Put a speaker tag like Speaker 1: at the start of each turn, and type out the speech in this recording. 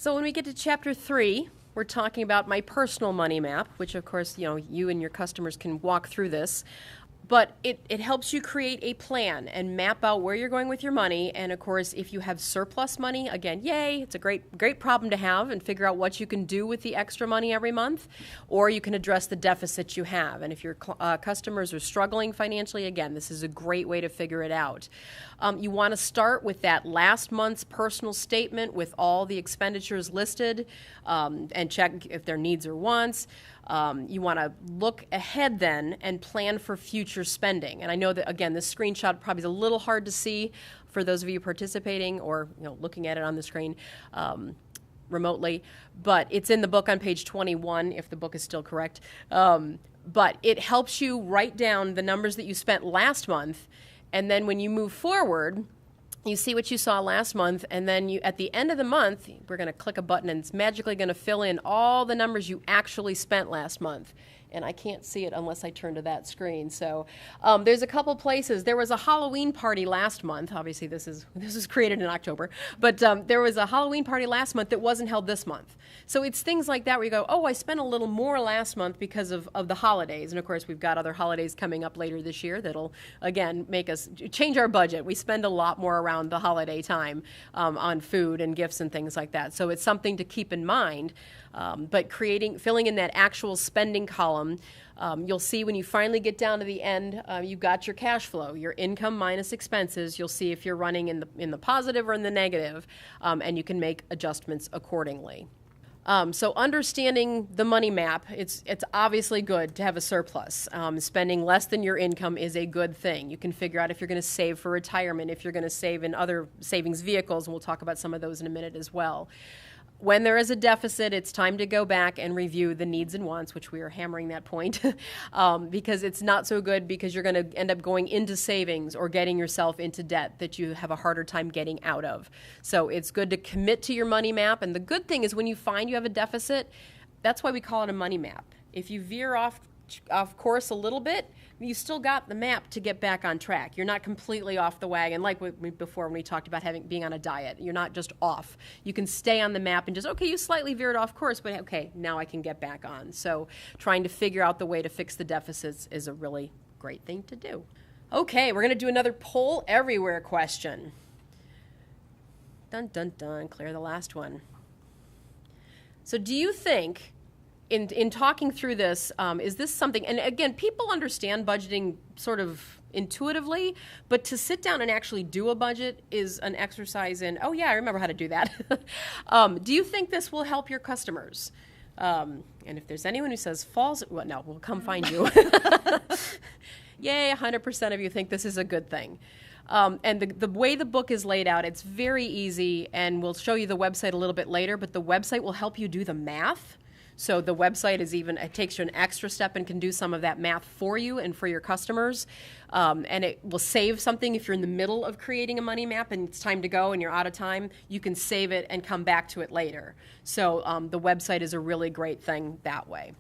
Speaker 1: So when we get to chapter 3, we're talking about my personal money map, which of course, you and your customers can walk through this. But it helps you create a plan and map out where you're going with your money. And of course, if you have surplus money, again, yay, it's a great problem to have, and figure out what you can do with the extra money every month. Or you can address the deficit you have. And if your customers are struggling financially, again, this is a great way to figure it out. You want to start with that last month's personal statement with all the expenditures listed, and check if they're needs or wants. You want to look ahead then and plan for future spending. And I know that, again, this screenshot probably is a little hard to see for those of you participating or looking at it on the screen remotely, but it's in the book on page 21, if the book is still correct. But it helps you write down the numbers that you spent last month, and then when you move forward, you see what you saw last month, and then at the end of the month, we're going to click a button, and it's magically going to fill in all the numbers you actually spent last month. And I can't see it unless I turn to that screen. So there's a couple places. There was a Halloween party last month. Obviously, this was created in October. But there was a Halloween party last month that wasn't held this month. So it's things like that where you go, oh, I spent a little more last month because of the holidays. And, of course, we've got other holidays coming up later this year that'll, again, make us change our budget. We spend a lot more around the holiday time on food and gifts and things like that. So it's something to keep in mind. But filling in that actual spending column, you'll see when you finally get down to the end, you've got your cash flow, your income minus expenses. You'll see if you're running in the positive or in the negative, and you can make adjustments accordingly. So understanding the money map, it's obviously good to have a surplus. Spending less than your income is a good thing. You can figure out if you're going to save for retirement, if you're going to save in other savings vehicles, and we'll talk about some of those in a minute as well. When there is a deficit, it's time to go back and review the needs and wants, which we are hammering that point, because it's not so good because you're going to end up going into savings or getting yourself into debt that you have a harder time getting out of. So it's good to commit to your money map. And the good thing is when you find you have a deficit, that's why we call it a money map. If you veer off course a little bit, you still got the map to get back on track. You're not completely off the wagon like before when we talked about being on a diet. You're not just off. You can stay on the map and just, okay, you slightly veered off course, but okay, now I can get back on. So trying to figure out the way to fix the deficits is a really great thing to do. Okay, we're going to do another poll everywhere question. Dun, dun, dun, clear the last one. So do you think, in talking through this, is this something, and again, people understand budgeting sort of intuitively, but to sit down and actually do a budget is an exercise in, oh yeah, I remember how to do that. Do you think this will help your customers? And if there's anyone who says false, well, no, we'll come find you. Yay, 100% of you think this is a good thing. And the way the book is laid out, it's very easy, and we'll show you the website a little bit later, but the website will help you do the math. So the website it takes you an extra step and can do some of that math for you and for your customers. And it will save something if you're in the middle of creating a money map and it's time to go and you're out of time. You can save it and come back to it later. So the website is a really great thing that way.